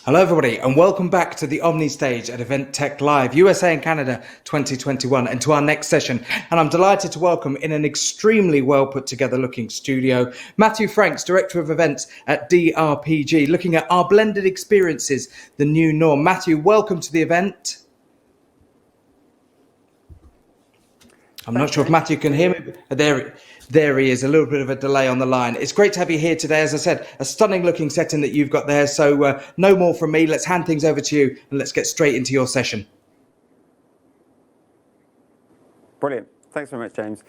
Hello, everybody, and welcome back to the Omni Stage at Event Tech Live, USA and Canada 2021, and to our next session. And I'm delighted to welcome, in an extremely well put together looking studio, Matthew Franks, Director of Events at DRPG, looking at our blended experiences, the new norm. Matthew, welcome to the event. I'm not sure if Matthew can hear me. There he is, a little bit of a delay on the line. It's great to have you here today. As I said, a stunning looking setting that you've got there. So no more from me. Let's hand things over to you and let's get straight into your session. Brilliant. Thanks very much, James.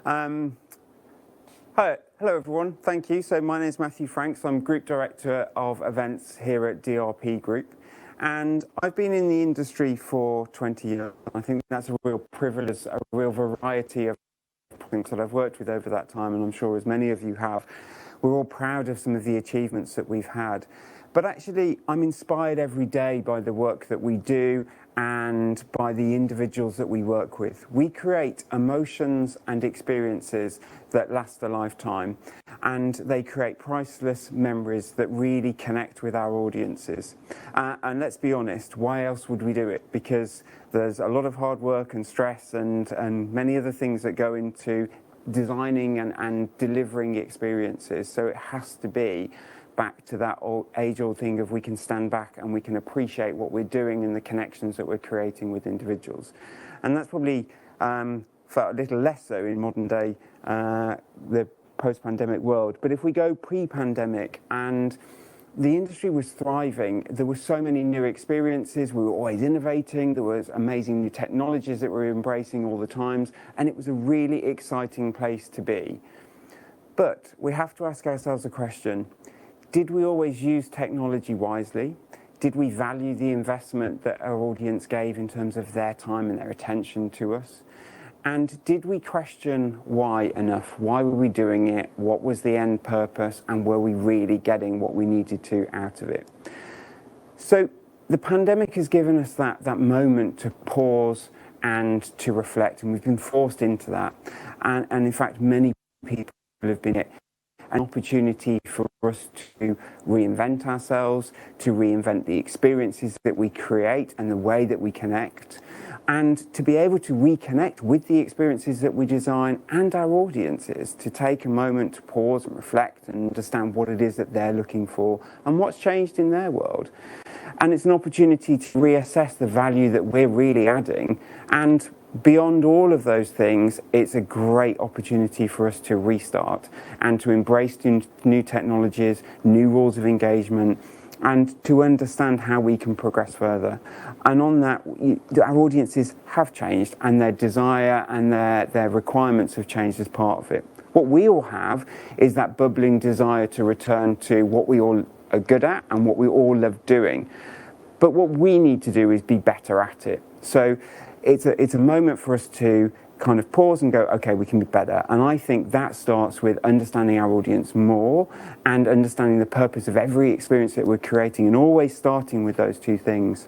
Hi, hello everyone. Thank you. So my name is Matthew Franks. I'm Group Director of Events here at DRP Group. And I've been in the industry for 20 years. I think that's a real privilege, a real variety of things that I've worked with over that time, and I'm sure as many of you have. We're all proud of some of the achievements that we've had. But actually, I'm inspired every day by the work that we do and by the individuals that we work with. We create emotions and experiences that last a lifetime, and they create priceless memories that really connect with our audiences. And let's be honest, why else would we do it? Because there's a lot of hard work and stress and many other things that go into designing and delivering experiences. So it has to be back to that age-old thing of we can stand back and we can appreciate what we're doing and the connections that we're creating with individuals. And that's probably felt a little less so in modern day, the post-pandemic world. But if we go pre-pandemic, and the industry was thriving, there were so many new experiences, we were always innovating, there was amazing new technologies that we were embracing all the times, and it was a really exciting place to be. But we have to ask ourselves a question. Did we always use technology wisely? Did we value the investment that our audience gave in terms of their time and their attention to us? And did we question why enough? Why were we doing it? What was the end purpose? And were we really getting what we needed to out of it? So the pandemic has given us that moment to pause and to reflect, and we've been forced into that. And in fact, many people have been an opportunity for us to reinvent ourselves, to reinvent the experiences that we create and the way that we connect, and to be able to reconnect with the experiences that we design and our audiences, to take a moment to pause and reflect and understand what it is that they're looking for and what's changed in their world. And it's an opportunity to reassess the value that we're really adding. And beyond all of those things, it's a great opportunity for us to restart and to embrace new technologies, new rules of engagement, and to understand how we can progress further. And on that, our audiences have changed, and their desire and their requirements have changed as part of it. What we all have is that bubbling desire to return to what we all are good at and what we all love doing. But what we need to do is be better at it. So it's a moment for us to kind of pause and go, okay, we can be better. And I think that starts with understanding our audience more and understanding the purpose of every experience that we're creating, and always starting with those two things.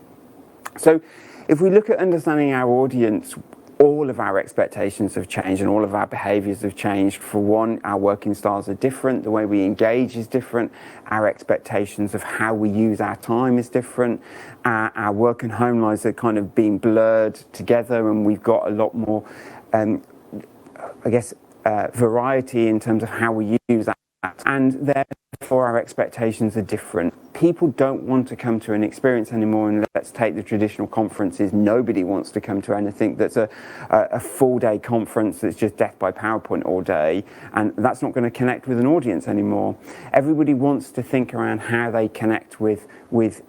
So if we look at understanding our audience, all of our expectations have changed and all of our behaviors have changed. For one, our working styles are different, the way we engage is different, our expectations of how we use our time is different, our work and home lives are kind of being blurred together, and we've got a lot more, variety in terms of how we use that. And therefore our expectations are different. People don't want to come to an experience anymore, and let's take the traditional conferences. Nobody wants to come to anything that's a full-day conference that's just death by PowerPoint all day, and that's not going to connect with an audience anymore. Everybody wants to think around how they connect with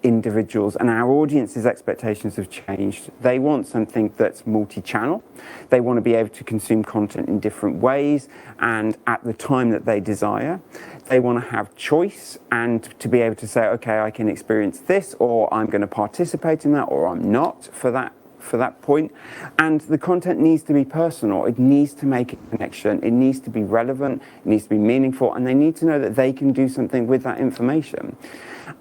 individuals, and our audience's expectations have changed. They want something that's multi-channel. They want to be able to consume content in different ways and at the time that they desire. They want to have choice and to be able to say, okay, I can experience this, or I'm going to participate in that, or I'm not for that point. And the content needs to be personal. It needs to make a connection. It needs to be relevant. It needs to be meaningful. And they need to know that they can do something with that information.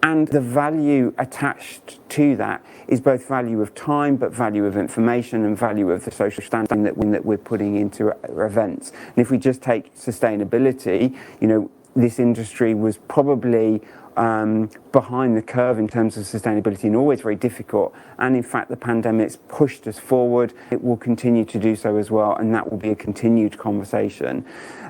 And the value attached to that is both value of time, but value of information and value of the social standing that we're putting into events. And if we just take sustainability, this industry was probably behind the curve in terms of sustainability and always very difficult. And in fact, the pandemic's pushed us forward. It will continue to do so as well, and that will be a continued conversation.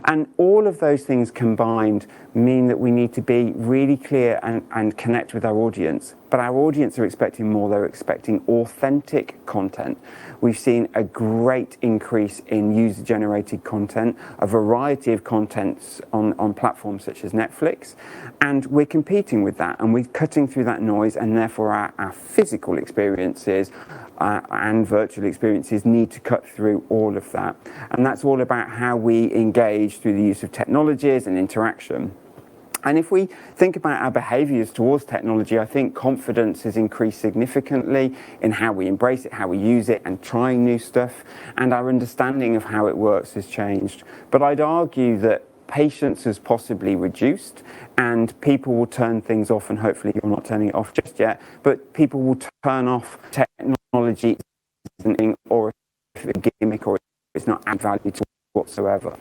And all of those things combined mean that we need to be really clear and connect with our audience. But our audience are expecting more. They're expecting authentic content. We've seen a great increase in user-generated content, a variety of contents on platforms such as Netflix, and we're competing with that, and we're cutting through that noise, and therefore our physical experiences and virtual experiences need to cut through all of that. And that's all about how we engage through the use of technologies and interaction. And if we think about our behaviours towards technology, I think confidence has increased significantly in how we embrace it, how we use it, and trying new stuff, and our understanding of how it works has changed. But I'd argue that patience has possibly reduced, and people will turn things off, and hopefully you're not turning it off just yet, but people will turn off technology or if it's a gimmick or it's not add value to whatsoever.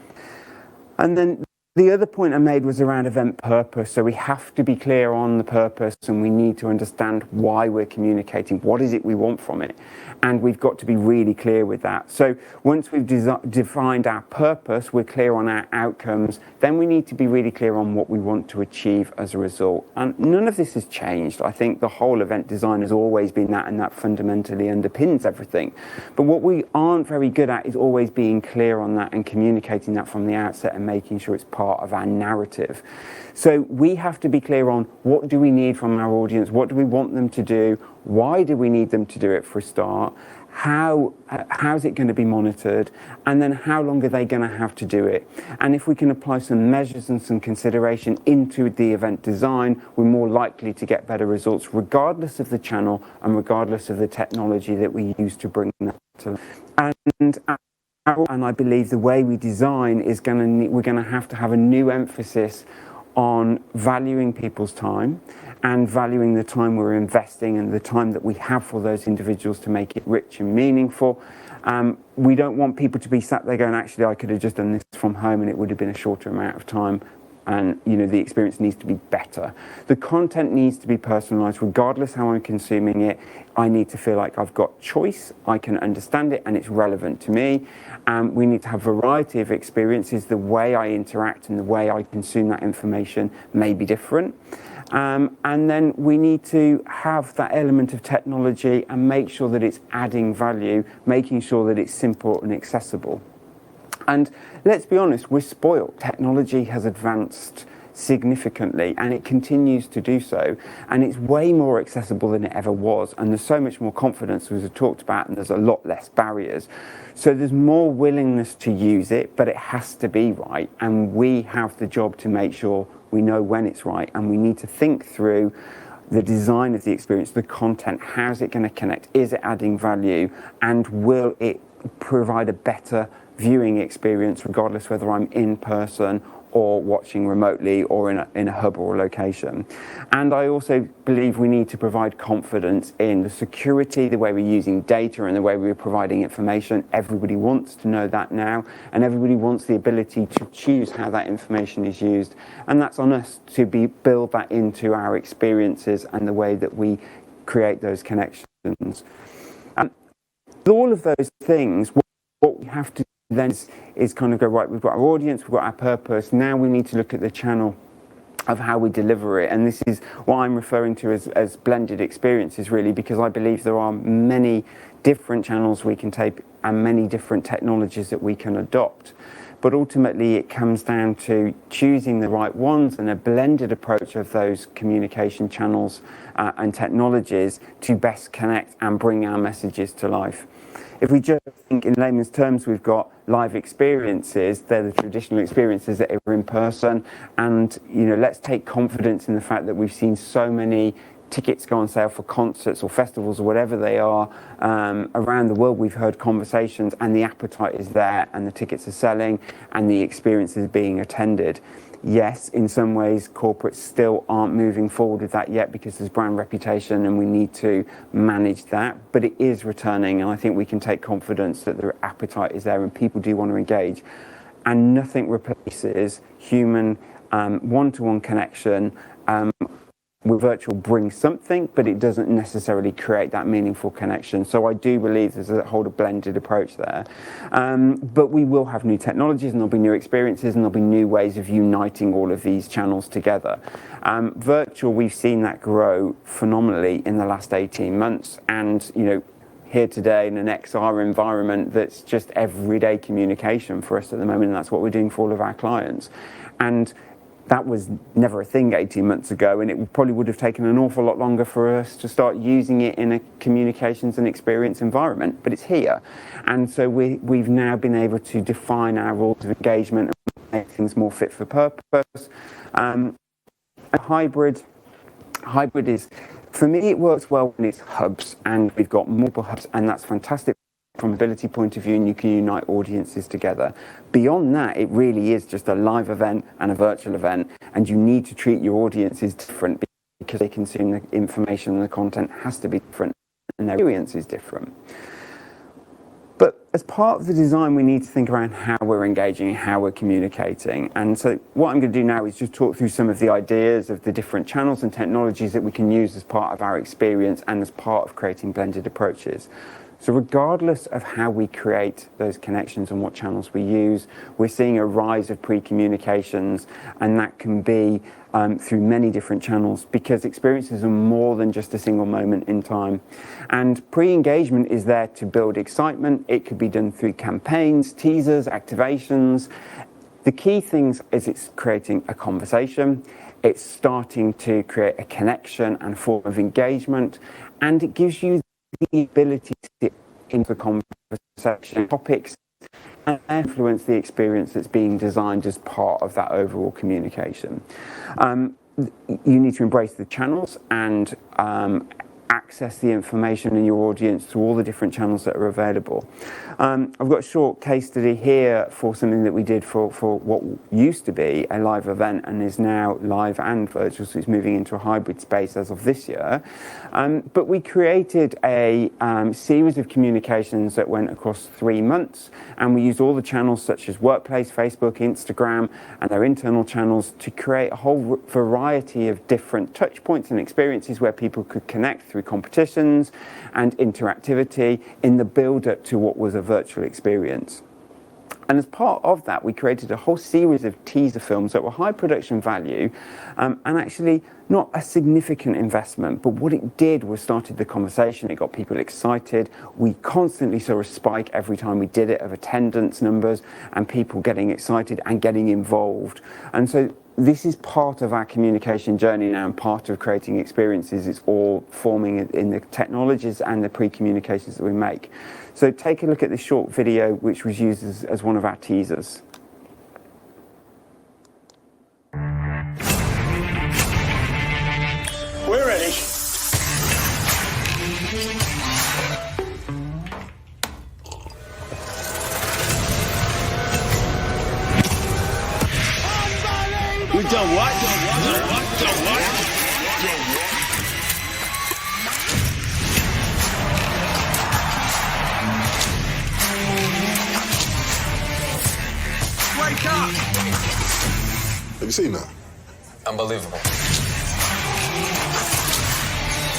And then the other point I made was around event purpose. So we have to be clear on the purpose, and we need to understand why we're communicating. What is it we want from it? And we've got to be really clear with that. So once we've defined our purpose, we're clear on our outcomes, then we need to be really clear on what we want to achieve as a result. And none of this has changed. I think the whole event design has always been that, and that fundamentally underpins everything. But what we aren't very good at is always being clear on that and communicating that from the outset and making sure it's part of our narrative. So we have to be clear on what do we need from our audience, what do we want them to do, why do we need them to do it for a start, how's it going to be monitored, and then how long are they going to have to do it. And if we can apply some measures and some consideration into the event design, we're more likely to get better results regardless of the channel and regardless of the technology that we use to bring that to life. And I believe the way we design is we're going to have a new emphasis on valuing people's time and valuing the time we're investing and the time that we have for those individuals to make it rich and meaningful. We don't want people to be sat there going, actually, I could have just done this from home and it would have been a shorter amount of time. And the experience needs to be better. The content needs to be personalized regardless how I'm consuming it. I need to feel like I've got choice, I can understand it, and it's relevant to me. We need to have a variety of experiences. The way I interact and the way I consume that information may be different. And then we need to have that element of technology and make sure that it's adding value, making sure that it's simple and accessible. And let's be honest, we're spoiled. Technology has advanced significantly, and it continues to do so. And it's way more accessible than it ever was. And there's so much more confidence, as we've talked about, and there's a lot less barriers. So there's more willingness to use it, but it has to be right. And we have the job to make sure we know when it's right. And we need to think through the design of the experience, the content, how's it going to connect? Is it adding value? And will it provide a better viewing experience regardless whether I'm in person or watching remotely or in a hub or a location. And I also believe we need to provide confidence in the security, the way we're using data and the way we're providing information. Everybody wants to know that now, and everybody wants the ability to choose how that information is used. And that's on us to build that into our experiences and the way that we create those connections. And all of those things, what we have to then is kind of go, right, we've got our audience, we've got our purpose, now we need to look at the channel of how we deliver it. And this is what I'm referring to as blended experiences, really, because I believe there are many different channels we can take and many different technologies that we can adopt. But ultimately it comes down to choosing the right ones and a blended approach of those communication channels and technologies to best connect and bring our messages to life. If we just think in layman's terms, we've got live experiences, they're the traditional experiences that are in person, and let's take confidence in the fact that we've seen so many tickets go on sale for concerts or festivals or whatever they are around the world. We've heard conversations and the appetite is there and the tickets are selling and the experience is being attended. Yes, in some ways corporates still aren't moving forward with that yet because there's brand reputation and we need to manage that, but it is returning, and I think we can take confidence that the appetite is there and people do want to engage. And nothing replaces human one-to-one connection virtual brings something, but it doesn't necessarily create that meaningful connection. So I do believe there's a whole blended approach there. But we will have new technologies, and there'll be new experiences, and there'll be new ways of uniting all of these channels together. Virtual, we've seen that grow phenomenally in the last 18 months, and here today in an XR environment that's just everyday communication for us at the moment, and that's what we're doing for all of our clients. And that was never a thing 18 months ago, and it probably would have taken an awful lot longer for us to start using it in a communications and experience environment, but it's here. And so we've now been able to define our rules of engagement and make things more fit for purpose. Hybrid is, for me, it works well when it's hubs, and we've got multiple hubs, and that's fantastic from an ability point of view, and you can unite audiences together. Beyond that, it really is just a live event and a virtual event, and you need to treat your audiences different because they consume the information and the content has to be different, and their experience is different. But as part of the design, we need to think around how we're engaging and how we're communicating. And so what I'm going to do now is just talk through some of the ideas of the different channels and technologies that we can use as part of our experience and as part of creating blended approaches. So regardless of how we create those connections and what channels we use, we're seeing a rise of pre-communications, and that can be through many different channels, because experiences are more than just a single moment in time. And pre-engagement is there to build excitement. It could be done through campaigns, teasers, activations. The key things is it's creating a conversation, it's starting to create a connection and form of engagement, and it gives you the ability to into the conversation topics and influence the experience that's being designed as part of that overall communication. You need to embrace the channels and access the information in your audience through all the different channels that are available. I've got a short case study here for something that we did for what used to be a live event and is now live and virtual, so it's moving into a hybrid space as of this year. But we created a series of communications that went across 3 months, and we used all the channels such as Workplace, Facebook, Instagram, and their internal channels to create a whole variety of different touch points and experiences where people could connect through competitions and interactivity in the build-up to what was a virtual experience. And as part of that, we created a whole series of teaser films that were high production value and actually not a significant investment, but what it did was started the conversation. It got people excited. We constantly saw a spike every time we did it of attendance numbers and people getting excited and getting involved. And so this is part of our communication journey now, and part of creating experiences. It's all forming in the technologies and the pre-communications that we make. So take a look at this short video, which was used as one of our teasers. We're ready. We've done what? Wake up! Have you seen that? Unbelievable.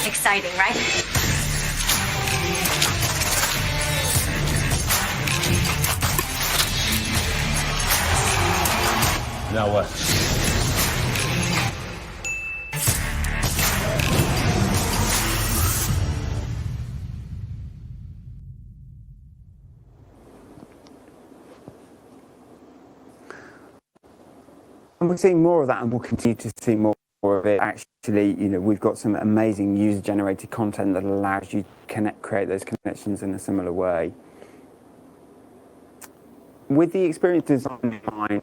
Exciting, right? Now what? And we're seeing more of that, and we'll continue to see more of it. Actually, we've got some amazing user-generated content that allows you to create those connections in a similar way. With the experience design in mind,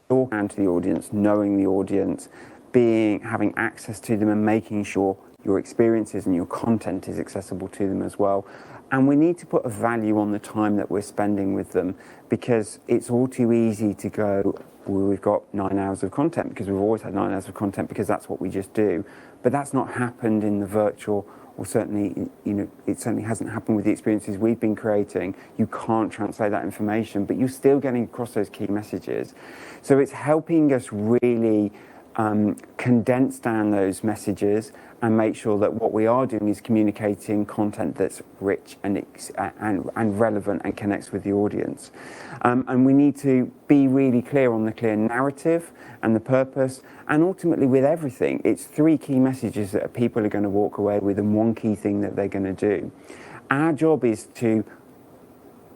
talking to the audience, knowing the audience, having access to them, and making sure your experiences and your content is accessible to them as well. And we need to put a value on the time that we're spending with them, because it's all too easy to go, well, we've got 9 hours of content because we've always had 9 hours of content because that's what we just do. But that's not happened in the virtual, or certainly, it certainly hasn't happened with the experiences we've been creating. You can't translate that information, but you're still getting across those key messages. So it's helping us really condense down those messages and make sure that what we are doing is communicating content that's rich and relevant and connects with the audience. And we need to be really clear on the clear narrative and the purpose, and ultimately with everything, it's 3 key messages that people are going to walk away with and 1 key thing that they're going to do. Our job is to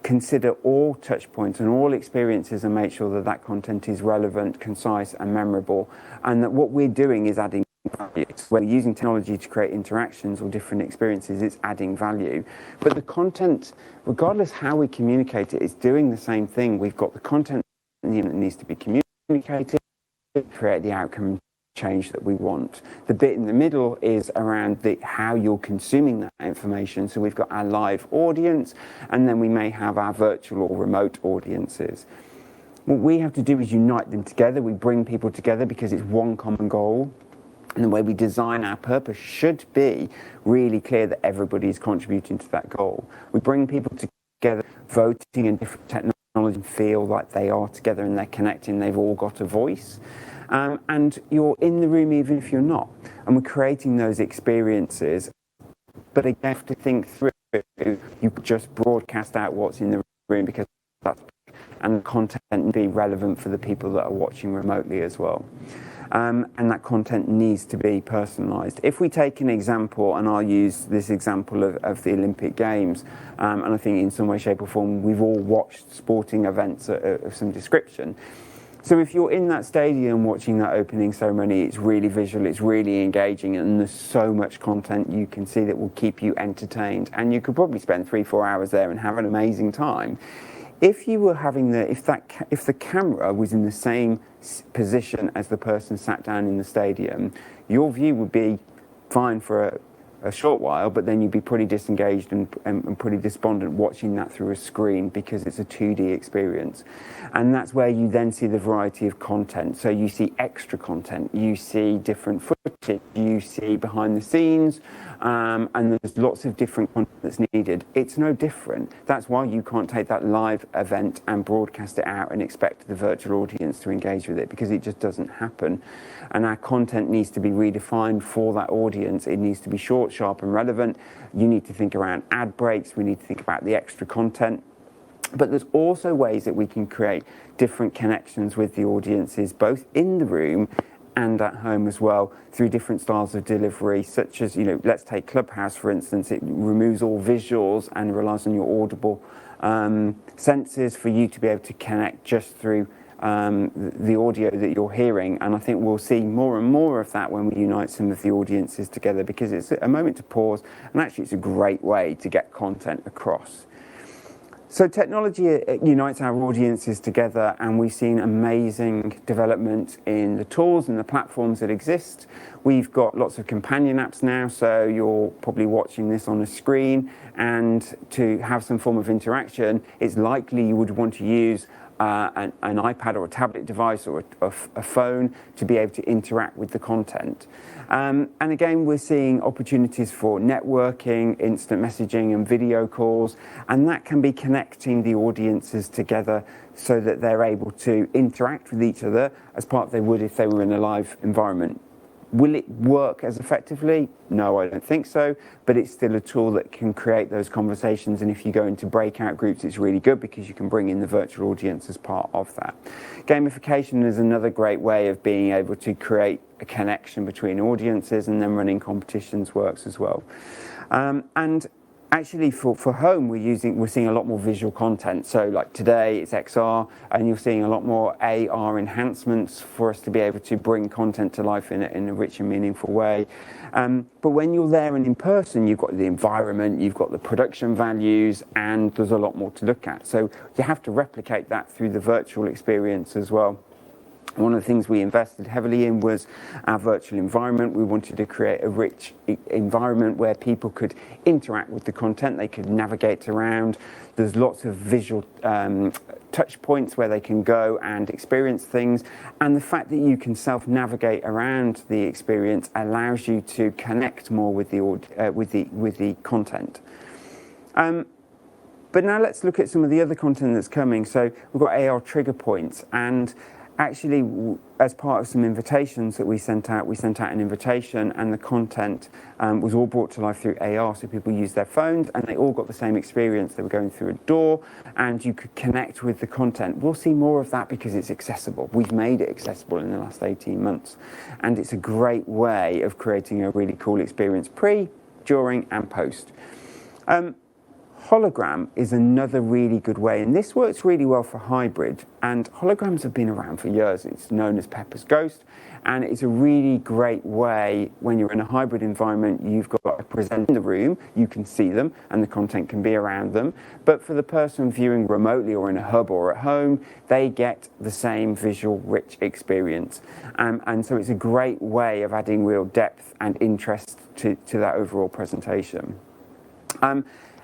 consider all touch points and all experiences and make sure that that content is relevant, concise and memorable, and that what we're doing is adding value. Whether using technology to create interactions or different experiences, it's adding value. But the content, regardless how we communicate it, is doing the same thing. We've got the content that needs to be communicated, create the outcome change that we want. The bit in the middle is around how you're consuming that information. So we've got our live audience, and then we may have our virtual or remote audiences. What we have to do is unite them together. We bring people together because it's one common goal. And the way we design our purpose should be really clear that everybody is contributing to that goal. We bring people together, voting in different technology, feel like they are together and they're connecting, they've all got a voice. And you're in the room even if you're not. And we're creating those experiences. But again, you have to think through, you just broadcast out what's in the room because that's, and the content be relevant for the people that are watching remotely as well. And that content needs to be personalised. If we take an example, and I'll use this example of the Olympic Games, and I think in some way, shape or form, we've all watched sporting events of some description. So if you're in that stadium watching that opening ceremony, it's really visual, it's really engaging, and there's so much content you can see that will keep you entertained. And you could probably spend 3-4 hours there and have an amazing time. If you were having if the camera was in the same position as the person sat down in the stadium, your view would be fine for a short while, but then you'd be pretty disengaged and pretty despondent watching that through a screen because it's a 2D experience. And that's where you then see the variety of content. So you see extra content, you see different footage, you see behind the scenes, and there's lots of different content that's needed. It's no different. That's why you can't take that live event and broadcast it out and expect the virtual audience to engage with it, because it just doesn't happen. And our content needs to be redefined for that audience. It needs to be short, sharp and relevant. You need to think around ad breaks. We need to think about the extra content. But there's also ways that we can create different connections with the audiences, both in the room and at home as well, through different styles of delivery, such as, let's take Clubhouse, for instance. It removes all visuals and relies on your audible senses for you to be able to connect just through the audio that you're hearing. And I think we'll see more and more of that when we unite some of the audiences together, because it's a moment to pause, and actually it's a great way to get content across. So technology unites our audiences together, and we've seen amazing development in the tools and the platforms that exist. We've got lots of companion apps now, so you're probably watching this on a screen, and to have some form of interaction, it's likely you would want to use an iPad or a tablet device or a phone to be able to interact with the content. And again, we're seeing opportunities for networking, instant messaging and video calls, and that can be connecting the audiences together so that they're able to interact with each other as part they would if they were in a live environment. Will it work as effectively? No, I don't think so, but it's still a tool that can create those conversations, and if you go into breakout groups, it's really good because you can bring in the virtual audience as part of that. Gamification is another great way of being able to create a connection between audiences, and then running competitions works as well. And actually for home, we're seeing a lot more visual content. So like today it's XR, and you're seeing a lot more AR enhancements for us to be able to bring content to life in a rich and meaningful way. But when you're there and in person, you've got the environment, you've got the production values, and there's a lot more to look at. So you have to replicate that through the virtual experience as well. One of the things we invested heavily in was our virtual environment. We wanted to create a rich environment where people could interact with the content, they could navigate around. There's lots of visual touch points where they can go and experience things. And the fact that you can self-navigate around the experience allows you to connect more with the content. But now let's look at some of the other content that's coming. So we've got AR trigger points, and actually, as part of some invitations that we sent out an invitation, and the content was all brought to life through AR. So people used their phones and they all got the same experience. They were going through a door and you could connect with the content. We'll see more of that because it's accessible. We've made it accessible in the last 18 months. And it's a great way of creating a really cool experience pre, during and post. Hologram is another really good way, and this works really well for hybrid, and holograms have been around for years. It's known as Pepper's Ghost, and it's a really great way when you're in a hybrid environment. You've got a presenter in the room, you can see them, and the content can be around them, but for the person viewing remotely or in a hub or at home, they get the same visual rich experience, and so it's a great way of adding real depth and interest to that overall presentation.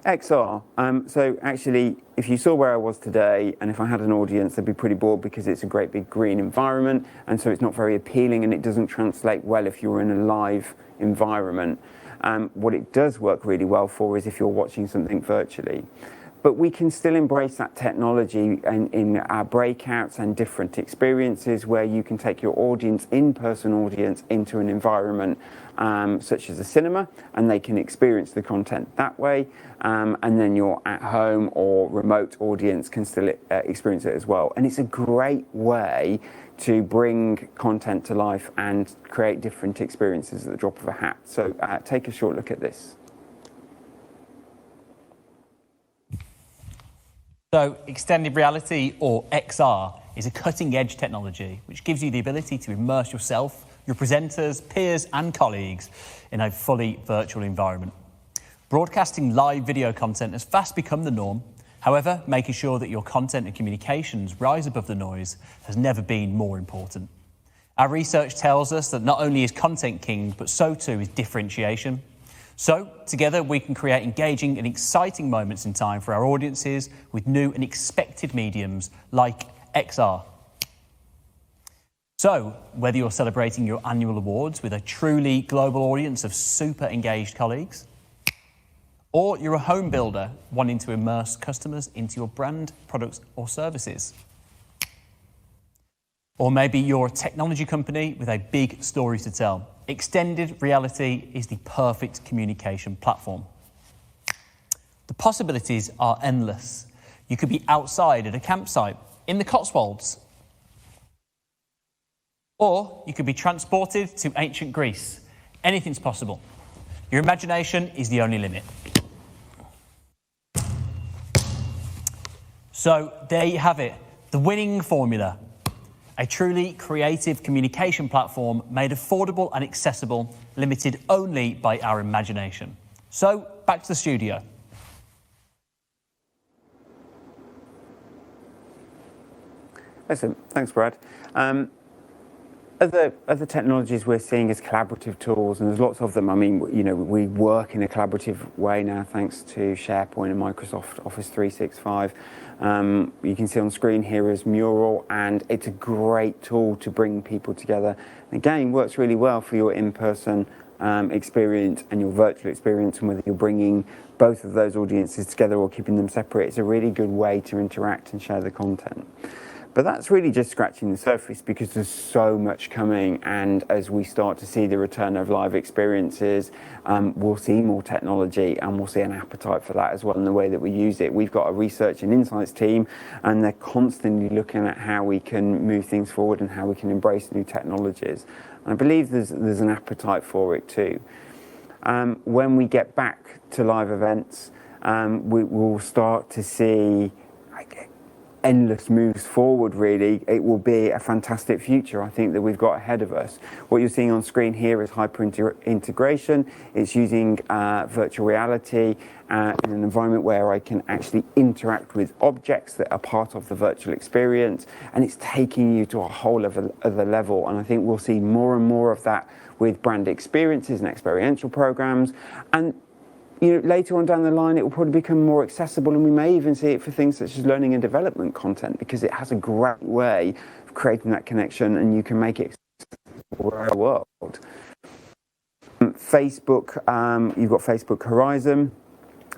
XR, so actually, if you saw where I was today, and if I had an audience, they'd be pretty bored because it's a great big green environment, and so it's not very appealing, and it doesn't translate well if you're in a live environment. What it does work really well for is if you're watching something virtually. But we can still embrace that technology in our breakouts and different experiences where you can take your audience, in-person audience, into an environment such as a cinema, and they can experience the content that way. And then your at-home or remote audience can still experience it as well. And it's a great way to bring content to life and create different experiences at the drop of a hat. So take a short look at this. So extended reality, or XR, is a cutting-edge technology which gives you the ability to immerse yourself, your presenters, peers and colleagues in a fully virtual environment. Broadcasting live video content has fast become the norm. However, making sure that your content and communications rise above the noise has never been more important. Our research tells us that not only is content king, but so too is differentiation. So, together we can create engaging and exciting moments in time for our audiences with new and expected mediums like XR. So, whether you're celebrating your annual awards with a truly global audience of super engaged colleagues, or you're a home builder wanting to immerse customers into your brand, products or services, or maybe you're a technology company with a big story to tell, extended reality is the perfect communication platform. The possibilities are endless. You could be outside at a campsite in the Cotswolds, or you could be transported to ancient Greece. Anything's possible. Your imagination is the only limit. So there you have it, the winning formula. A truly creative communication platform made affordable and accessible, limited only by our imagination. So, back to the studio. Excellent. Thanks, Brad. Other technologies we're seeing as collaborative tools, and there's lots of them. I mean, you know, we work in a collaborative way now thanks to SharePoint and Microsoft Office 365. You can see on screen here is Mural, and it's a great tool to bring people together. Again, works really well for your in-person experience and your virtual experience, and whether you're bringing both of those audiences together or keeping them separate, it's a really good way to interact and share the content. But that's really just scratching the surface because there's so much coming, and as we start to see the return of live experiences, we'll see more technology and we'll see an appetite for that as well in the way that we use it. We've got a research and insights team, and they're constantly looking at how we can move things forward and how we can embrace new technologies. And I believe there's an appetite for it too. When we get back to live events, we'll start to see endless moves forward, really. It will be a fantastic future, I think, that we've got ahead of us. What you're seeing on screen here is hyper-integration. It's using virtual reality in an environment where I can actually interact with objects that are part of the virtual experience, and it's taking you to a whole other level. And I think we'll see more and more of that with brand experiences and experiential programs. And you know, later on down the line, it will probably become more accessible, and we may even see it for things such as learning and development content, because it has a great way of creating that connection, and you can make it accessible around the world. Facebook, you've got Facebook Horizon,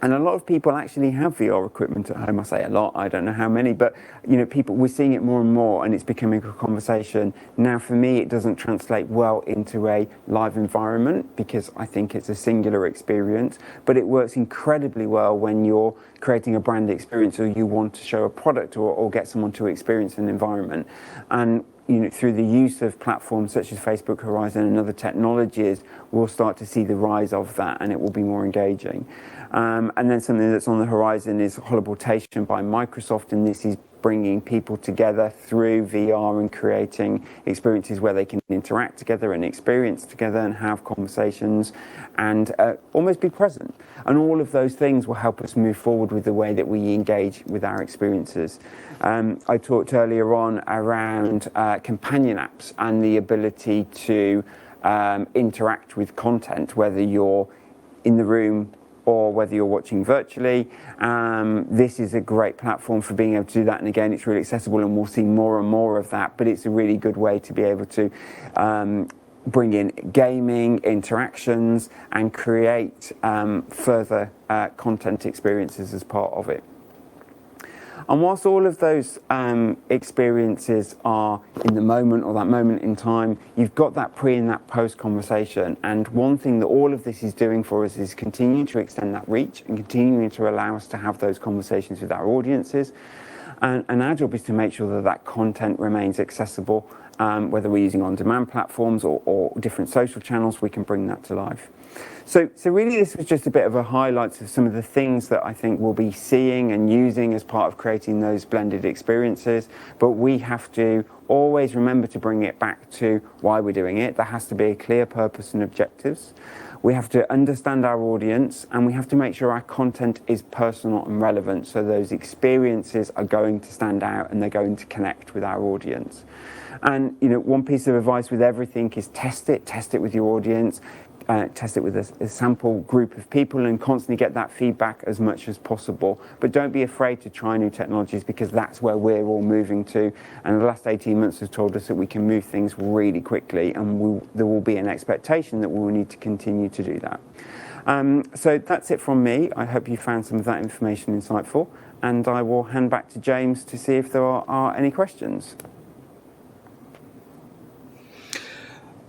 And a lot of people actually have VR equipment at home. I say a lot, I don't know how many, but we're seeing it more and more, and it's becoming a conversation. Now, for me, it doesn't translate well into a live environment because I think it's a singular experience, but it works incredibly well when you're creating a brand experience or you want to show a product or get someone to experience an environment. And through the use of platforms such as Facebook Horizon and other technologies, we'll start to see the rise of that, and it will be more engaging. And then something that's on the horizon is Holoportation by Microsoft, and this is bringing people together through VR and creating experiences where they can interact together and experience together and have conversations and almost be present. And all of those things will help us move forward with the way that we engage with our experiences. I talked earlier on around companion apps and the ability to interact with content, whether you're in the room or whether you're watching virtually. This is a great platform for being able to do that. And again, it's really accessible, and we'll see more and more of that. But it's a really good way to be able to bring in gaming, interactions, and create further content experiences as part of it. And whilst all of those experiences are in the moment or that moment in time, you've got that pre and that post conversation. And one thing that all of this is doing for us is continuing to extend that reach and continuing to allow us to have those conversations with our audiences. And our job is to make sure that that content remains accessible, whether we're using on-demand platforms or different social channels, we can bring that to life. So really this was just a bit of a highlight of some of the things that I think we'll be seeing and using as part of creating those blended experiences. But we have to always remember to bring it back to why we're doing it. There has to be a clear purpose and objectives. We have to understand our audience, and we have to make sure our content is personal and relevant, so those experiences are going to stand out and they're going to connect with our audience. And one piece of advice with everything is test it with your audience. Test it with a sample group of people and constantly get that feedback as much as possible. But don't be afraid to try new technologies, because that's where we're all moving to. And the last 18 months have told us that we can move things really quickly, and there will be an expectation that we will need to continue to do that. So that's it from me. I hope you found some of that information insightful, and I will hand back to James to see if there are any questions.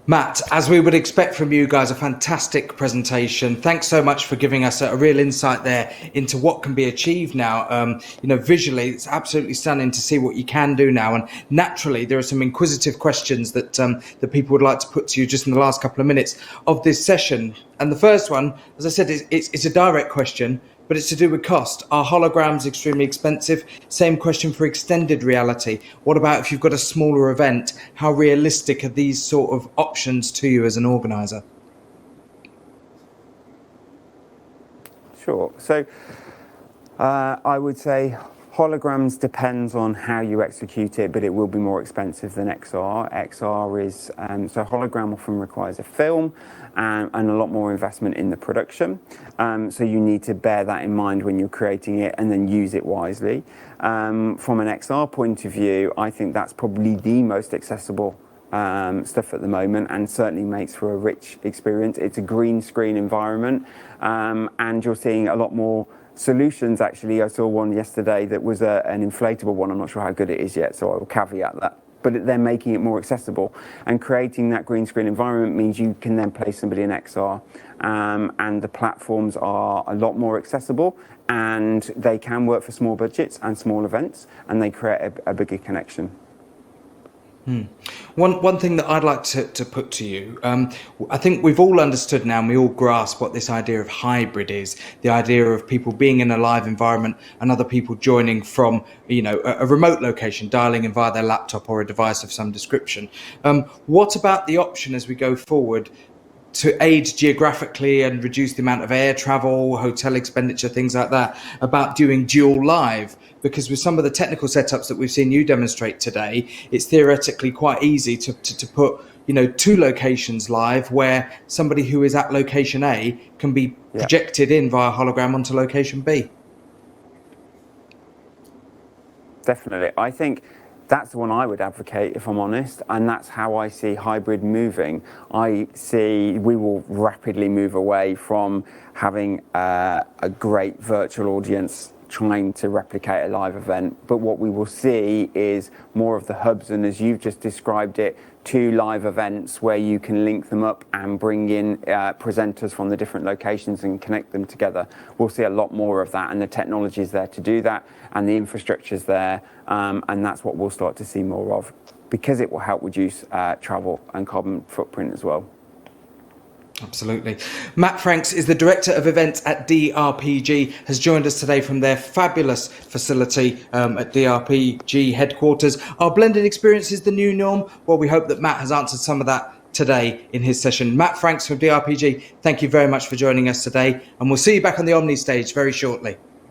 Matt, as we would expect from you guys, a fantastic presentation. Thanks so much for giving us a real insight there into what can be achieved now. Visually, it's absolutely stunning to see what you can do now. And naturally, there are some inquisitive questions that people would like to put to you just in the last couple of minutes of this session. And the first one, as I said, it's a direct question, but it's to do with cost. Are holograms extremely expensive? Same question for extended reality. What about if you've got a smaller event? How realistic are these sort of options to you as an organizer? Sure. So I would say holograms depends on how you execute it, but it will be more expensive than XR. XR is, so hologram often requires a film and a lot more investment in the production. So you need to bear that in mind when you're creating it and then use it wisely. From an XR point of view, I think that's probably the most accessible stuff at the moment, and certainly makes for a rich experience. It's a green screen environment, and you're seeing a lot more solutions. Actually, I saw one yesterday that was an inflatable one. I'm not sure how good it is yet, so I will caveat that. But they're making it more accessible, and creating that green screen environment means you can then place somebody in XR, and the platforms are a lot more accessible, and they can work for small budgets and small events, and they create a bigger connection. One thing that I'd like to put to you, I think we've all understood now, and we all grasp what this idea of hybrid is, the idea of people being in a live environment and other people joining from a remote location, dialing in via their laptop or a device of some description. What about the option as we go forward to aid geographically and reduce the amount of air travel, hotel expenditure, things like that, about doing dual live? Because with some of the technical setups that we've seen you demonstrate today, it's theoretically quite easy to put two locations live, where somebody who is at location A can be projected in via hologram onto location B. Definitely. I think that's the one I would advocate, if I'm honest, and that's how I see hybrid moving. I see we will rapidly move away from having a great virtual audience trying to replicate a live event, but what we will see is more of the hubs, and as you've just described it, 2 live events where you can link them up and bring in presenters from the different locations and connect them together. We'll see a lot more of that, and the technology is there to do that, and the infrastructure is there, and that's what we'll start to see more of, because it will help reduce travel and carbon footprint as well. Absolutely. Matt Franks is the Director of Events at DRPG, has joined us today from their fabulous facility at DRPG headquarters. Are blended experiences the new norm? Well, we hope that Matt has answered some of that today in his session. Matt Franks from DRPG, thank you very much for joining us today, and we'll see you back on the Omni stage very shortly.